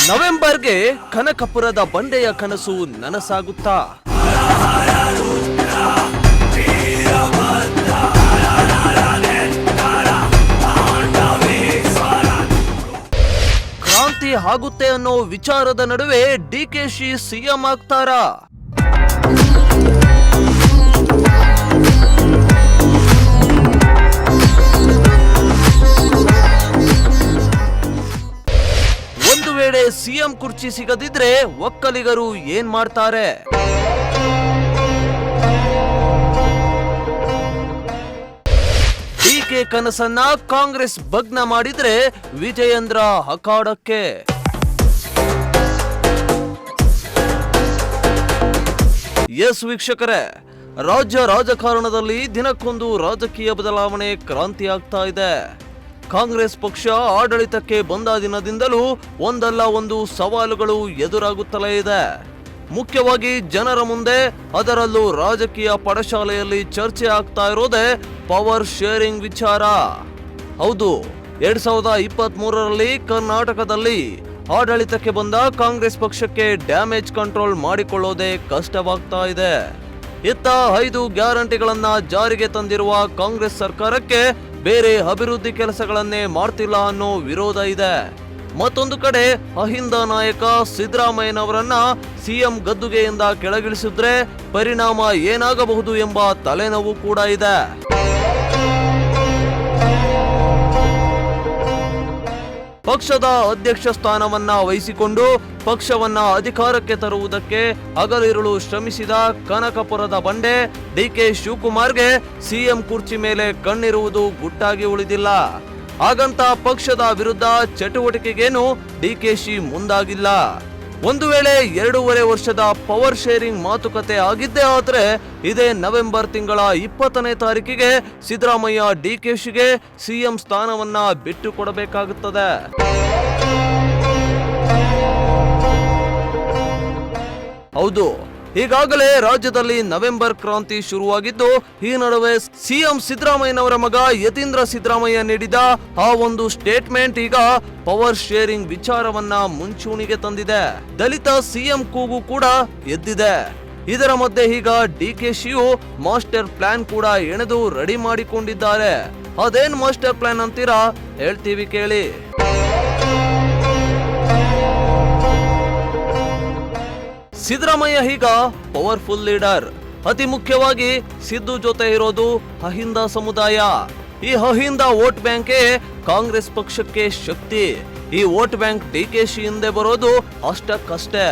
ನವೆಂಬರ್ಗೆ ಕನಕಪುರದ ಬಂಡೆಯ ಕನಸು ನನಸಾಗುತ್ತಾ? ಕ್ರಾಂತಿ ಆಗುತ್ತೆ ಅನ್ನೋ ವಿಚಾರದ ನಡುವೆ ಡಿಕೆಶಿ ಸಿಎಂ ಆಗ್ತಾರಾ? ಒಂದು ವೇಳೆ ಸಿಎಂ ಕುರ್ಚಿ ಸಿಗದಿದ್ರೆ ಒಕ್ಕಲಿಗರು ಏನ್ ಮಾಡ್ತಾರೆ? ಡಿಕೆ ಕನಸನ್ನ ಕಾಂಗ್ರೆಸ್ ಭಗ್ನ ಮಾಡಿದ್ರೆ ವಿಜಯೇಂದ್ರ ಅಖಾಡಕ್ಕೆ. ಎಸ್ ವೀಕ್ಷಕರೇ, ರಾಜ್ಯ ರಾಜಕಾರಣದಲ್ಲಿ ದಿನಕ್ಕೊಂದು ರಾಜಕೀಯ ಬದಲಾವಣೆ ಕ್ರಾಂತಿ ಆಗ್ತಾ ಇದೆ. ಕಾಂಗ್ರೆಸ್ ಪಕ್ಷ ಆಡಳಿತಕ್ಕೆ ಬಂದ ದಿನದಿಂದಲೂ ಒಂದಲ್ಲ ಒಂದು ಸವಾಲುಗಳು ಎದುರಾಗುತ್ತಲೇ ಇದೆ. ಮುಖ್ಯವಾಗಿ ಜನರ ಮುಂದೆ, ಅದರಲ್ಲೂ ರಾಜಕೀಯ ಪಡಶಾಲೆಯಲ್ಲಿ ಚರ್ಚೆ ಆಗ್ತಾ ಇರೋದೇ ಪವರ್ ಶೇರಿಂಗ್ ವಿಚಾರ. ಹೌದು, 2023ರಲ್ಲಿ ಕರ್ನಾಟಕದಲ್ಲಿ ಆಡಳಿತಕ್ಕೆ ಬಂದ ಕಾಂಗ್ರೆಸ್ ಪಕ್ಷಕ್ಕೆ ಡ್ಯಾಮೇಜ್ ಕಂಟ್ರೋಲ್ ಮಾಡಿಕೊಳ್ಳೋದೇ ಕಷ್ಟವಾಗ್ತಾ ಇದೆ. ಇತ್ತ 5 ಗ್ಯಾರಂಟಿಗಳನ್ನ ಜಾರಿಗೆ ತಂದಿರುವ ಕಾಂಗ್ರೆಸ್ ಸರ್ಕಾರಕ್ಕೆ ಬೇರೆ ಅಭಿವೃದ್ಧಿ ಕೆಲಸಗಳನ್ನೇ ಮಾಡ್ತಿಲ್ಲ ಅನ್ನೋ ವಿರೋಧ ಇದೆ. ಮತ್ತೊಂದು ಕಡೆ ಅಹಿಂದ ನಾಯಕ ಸಿದ್ದರಾಮಯ್ಯನವರನ್ನ ಸಿಎಂ ಗದ್ದುಗೆಯಿಂದ ಕೆಳಗಿಳಿಸಿದ್ರೆ ಪರಿಣಾಮ ಏನಾಗಬಹುದು ಎಂಬ ತಲೆನೋವು ಕೂಡ ಇದೆ. ಪಕ್ಷದ ಅಧ್ಯಕ್ಷ ಸ್ಥಾನವನ್ನ ವಹಿಸಿಕೊಂಡು ಪಕ್ಷವನ್ನ ಅಧಿಕಾರಕ್ಕೆ ತರುವುದಕ್ಕೆ ಹಗಲಿರುಳು ಶ್ರಮಿಸಿದ ಕನಕಪುರದ ಬಂಡೆ ಡಿಕೆ ಶಿವಕುಮಾರ್ಗೆ ಸಿಎಂ ಕುರ್ಚಿ ಮೇಲೆ ಕಣ್ಣಿರುವುದು ಗುಟ್ಟಾಗಿ ಉಳಿದಿಲ್ಲ. ಹಾಗಂತ ಪಕ್ಷದ ವಿರುದ್ಧ ಚಟುವಟಿಕೆಗೇನು ಡಿಕೆಶಿ ಮುಂದಾಗಿಲ್ಲ. ಒಂದು ವೇಳೆ 2.5 ವರ್ಷದ ಪವರ್ ಶೇರಿಂಗ್ ಮಾತುಕತೆ ಆಗಿದ್ದೇ ಆದ್ರೆ ಇದೇ ನವೆಂಬರ್ ತಿಂಗಳ 20ನೇ ತಾರೀಕಿಗೆ ಸಿದ್ದರಾಮಯ್ಯ ಡಿಕೆಶಿಗೆ ಸಿಎಂ ಸ್ಥಾನವನ್ನ ಬಿಟ್ಟು ಕೊಡಬೇಕಾಗುತ್ತದೆ. ಹೌದು, ಈಗಾಗಲೇ ರಾಜ್ಯದಲ್ಲಿ ನವೆಂಬರ್ ಕ್ರಾಂತಿ ಶುರುವಾಗಿದ್ದು, ಈ ನಡುವೆ ಸಿಎಂ ಸಿದ್ದರಾಮಯ್ಯನವರ ಮಗ ಯತೀಂದ್ರ ಸಿದ್ದರಾಮಯ್ಯ ನೀಡಿದ ಆ ಒಂದು ಸ್ಟೇಟ್ಮೆಂಟ್ ಈಗ ಪವರ್ ಶೇರಿಂಗ್ ವಿಚಾರವನ್ನ ಮುಂಚೂಣಿಗೆ ತಂದಿದೆ. ದಲಿತ ಸಿಎಂ ಕೂಗು ಕೂಡ ಎದ್ದಿದೆ. ಇದರ ಮಧ್ಯೆ ಈಗ ಡಿಕೆಶಿಯು ಮಾಸ್ಟರ್ ಪ್ಲಾನ್ ಕೂಡ ಎಣೆದು ರೆಡಿ ಮಾಡಿಕೊಂಡಿದ್ದಾರೆ. ಅದೇನ್ ಮಾಸ್ಟರ್ ಪ್ಲಾನ್ ಅಂತೀರಾ? ಹೇಳ್ತೀವಿ ಕೇಳಿ. ಸಿದ್ದರಾಮಯ್ಯ ಈಗ ಪವರ್ಫುಲ್ ಲೀಡರ್. ಅತಿ ಮುಖ್ಯವಾಗಿ ಸಿದ್ದು ಜೊತೆ ಇರೋದು ಅಹಿಂದ ಸಮುದಾಯ. ಈ ಅಹಿಂದ ವೋಟ್ ಬ್ಯಾಂಕೇ ಕಾಂಗ್ರೆಸ್ ಪಕ್ಷಕ್ಕೆ ಶಕ್ತಿ. ಈ ವೋಟ್ ಬ್ಯಾಂಕ್ ಡಿಕೆಶಿ ಹಿಂದೆ ಬರೋದು ಅಷ್ಟಕ್ಕಷ್ಟೇ.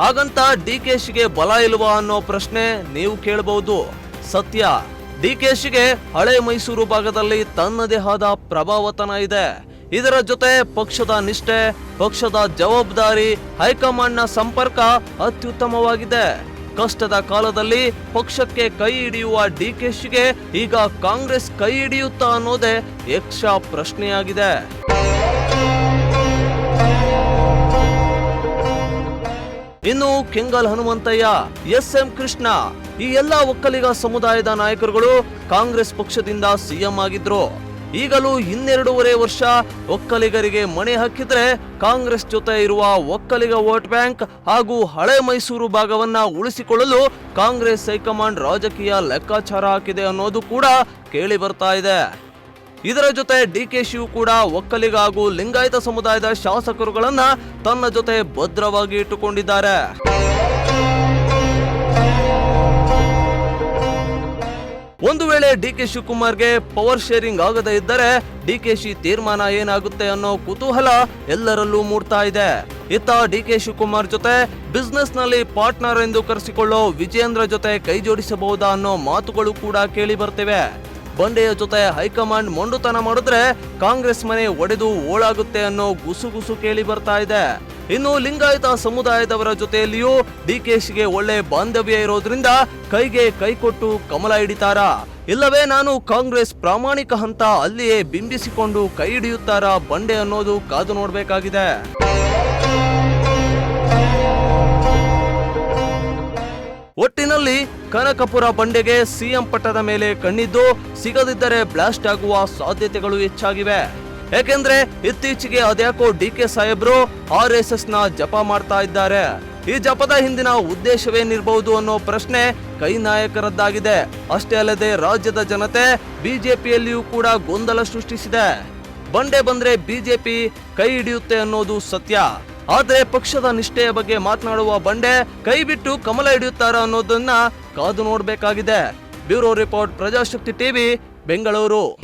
ಹಾಗಂತ ಡಿಕೆಶಿಗೆ ಬಲ ಇಲ್ವಾ ಅನ್ನೋ ಪ್ರಶ್ನೆ ನೀವು ಕೇಳಬಹುದು. ಸತ್ಯ, ಡಿಕೆಶಿಗೆ ಹಳೆ ಮೈಸೂರು ಭಾಗದಲ್ಲಿ ತನ್ನದೇ ಆದ ಪ್ರಭಾವತನ ಇದೆ. ಇದರ ಜೊತೆ ಪಕ್ಷದ ನಿಷ್ಠೆ, ಪಕ್ಷದ ಜವಾಬ್ದಾರಿ, ಹೈಕಮಾಂಡ್ನ ಸಂಪರ್ಕ ಅತ್ಯುತ್ತಮವಾಗಿದೆ. ಕಷ್ಟದ ಕಾಲದಲ್ಲಿ ಪಕ್ಷಕ್ಕೆ ಕೈ ಹಿಡಿಯುವ ಡಿಕೆಶಿಗೆ ಈಗ ಕಾಂಗ್ರೆಸ್ ಕೈ ಹಿಡಿಯುತ್ತಾ ಅನ್ನೋದೇ ಯಕ್ಷ ಪ್ರಶ್ನೆಯಾಗಿದೆ. ಇನ್ನು ಕೆಂಗಲ್ ಹನುಮಂತಯ್ಯ, ಎಸ್.ಎಂ. ಕೃಷ್ಣ, ಈ ಎಲ್ಲಾ ಒಕ್ಕಲಿಗ ಸಮುದಾಯದ ನಾಯಕರುಗಳು ಕಾಂಗ್ರೆಸ್ ಪಕ್ಷದಿಂದ ಸಿಎಂ ಆಗಿದ್ರು. ಈಗಲೂ 2.5 ವರ್ಷ ಒಕ್ಕಲಿಗರಿಗೆ ಮಣೆ ಹಾಕಿದ್ರೆ ಕಾಂಗ್ರೆಸ್ ಜೊತೆ ಇರುವ ಒಕ್ಕಲಿಗ ವೋಟ್ ಬ್ಯಾಂಕ್ ಹಾಗೂ ಹಳೆ ಮೈಸೂರು ಭಾಗವನ್ನ ಉಳಿಸಿಕೊಳ್ಳಲು ಕಾಂಗ್ರೆಸ್ ಹೈಕಮಾಂಡ್ ರಾಜಕೀಯ ಲೆಕ್ಕಾಚಾರ ಹಾಕಿದೆ ಅನ್ನೋದು ಕೂಡ ಕೇಳಿ ಬರ್ತಾ ಇದೆ. ಇದರ ಜೊತೆ ಡಿಕೆಶಿಯು ಕೂಡ ಒಕ್ಕಲಿಗ ಹಾಗೂ ಲಿಂಗಾಯತ ಸಮುದಾಯದ ಶಾಸಕರುಗಳನ್ನ ತನ್ನ ಜೊತೆ ಭದ್ರವಾಗಿ ಇಟ್ಟುಕೊಂಡಿದ್ದಾರೆ. ಒಂದು ವೇಳೆ ಡಿಕೆ ಶಿವಕುಮಾರ್ಗೆ ಪವರ್ ಶೇರಿಂಗ್ ಆಗದೇ ಇದ್ದರೆ ಡಿಕೆಶಿ ತೀರ್ಮಾನ ಏನಾಗುತ್ತೆ ಅನ್ನೋ ಕುತೂಹಲ ಎಲ್ಲರಲ್ಲೂ ಮೂಡ್ತಾ ಇದೆ. ಇತ್ತ ಡಿಕೆ ಶಿವಕುಮಾರ್ ಜೊತೆ ಬಿಸ್ನೆಸ್ ನಲ್ಲಿ ಪಾರ್ಟ್ನರ್ ಎಂದು ಕರೆಸಿಕೊಳ್ಳೋ ವಿಜಯೇಂದ್ರ ಜೊತೆ ಕೈ ಜೋಡಿಸಬಹುದಾ ಅನ್ನೋ ಮಾತುಗಳು ಕೂಡ ಕೇಳಿ ಬರ್ತಿವೆ. ಬಂಡೆಯ ಜೊತೆ ಹೈಕಮಾಂಡ್ ಮೊಂಡುತನ ಮಾಡಿದ್ರೆ ಕಾಂಗ್ರೆಸ್ ಮನೆ ಒಡೆದು ಓಳಾಗುತ್ತೆ ಅನ್ನೋ ಗುಸುಗುಸು ಕೇಳಿ ಬರ್ತಾ ಇದೆ. ಇನ್ನು ಲಿಂಗಾಯತ ಸಮುದಾಯದವರ ಜೊತೆಯಲ್ಲಿಯೂ ಡಿಕೆಶಿಗೆ ಒಳ್ಳೆ ಬಾಂಧವ್ಯ ಇರೋದ್ರಿಂದ ಕೈಗೆ ಕೈ ಕೊಟ್ಟು ಕಮಲ ಹಿಡಿತಾರಾ, ಇಲ್ಲವೇ ನಾನು ಕಾಂಗ್ರೆಸ್ ಪ್ರಾಮಾಣಿಕ ಹಂತ ಅಲ್ಲಿಯೇ ಬಿಂಬಿಸಿಕೊಂಡು ಕೈ ಹಿಡಿಯುತ್ತಾರಾ ಬಂಡೆ ಅನ್ನೋದು ಕಾದು ನೋಡ್ಬೇಕಾಗಿದೆ. ಒಟ್ಟಿನಲ್ಲಿ ಕನಕಪುರ ಬಂಡೆಗೆ ಸಿಎಂ ಪಟ್ಟದ ಮೇಲೆ ಕಣ್ಣಿದ್ದು, ಸಿಗದಿದ್ದರೆ ಬ್ಲಾಸ್ಟ್ ಆಗುವ ಸಾಧ್ಯತೆಗಳು ಹೆಚ್ಚಾಗಿವೆ. ಯಾಕೆಂದ್ರೆ ಇತ್ತೀಚೆಗೆ ಅದ್ಯಾಕೋ ಡಿ.ಕೆ. ಸಾಹೇಬ್ರು RSS ನ ಜಪ ಮಾಡ್ತಾ ಇದ್ದಾರೆ. ಈ ಜಪದ ಹಿಂದಿನ ಉದ್ದೇಶವೇನಿರಬಹುದು ಅನ್ನೋ ಪ್ರಶ್ನೆ ಕೈ ನಾಯಕರದ್ದಾಗಿದೆ. ಅಷ್ಟೇ ಅಲ್ಲದೆ ರಾಜ್ಯದ ಜನತೆ ಬಿಜೆಪಿಯಲ್ಲಿಯೂ ಕೂಡ ಗೊಂದಲ ಸೃಷ್ಟಿಸಿದೆ. ಬಂಡೆ ಬಂದ್ರೆ ಬಿಜೆಪಿ ಕೈ ಹಿಡಿಯುತ್ತೆ ಅನ್ನೋದು ಸತ್ಯ. ಆದ್ರೆ ಪಕ್ಷದ ನಿಷ್ಠೆಯ ಬಗ್ಗೆ ಮಾತನಾಡುವ ಬಂಡೆ ಕೈ ಬಿಟ್ಟು ಕಮಲ ಹಿಡಿಯುತ್ತಾರ ಅನ್ನೋದನ್ನ ಕಾದು ನೋಡ್ಬೇಕಾಗಿದೆ. Bureau report, Prajashakti TV, Bengaluru.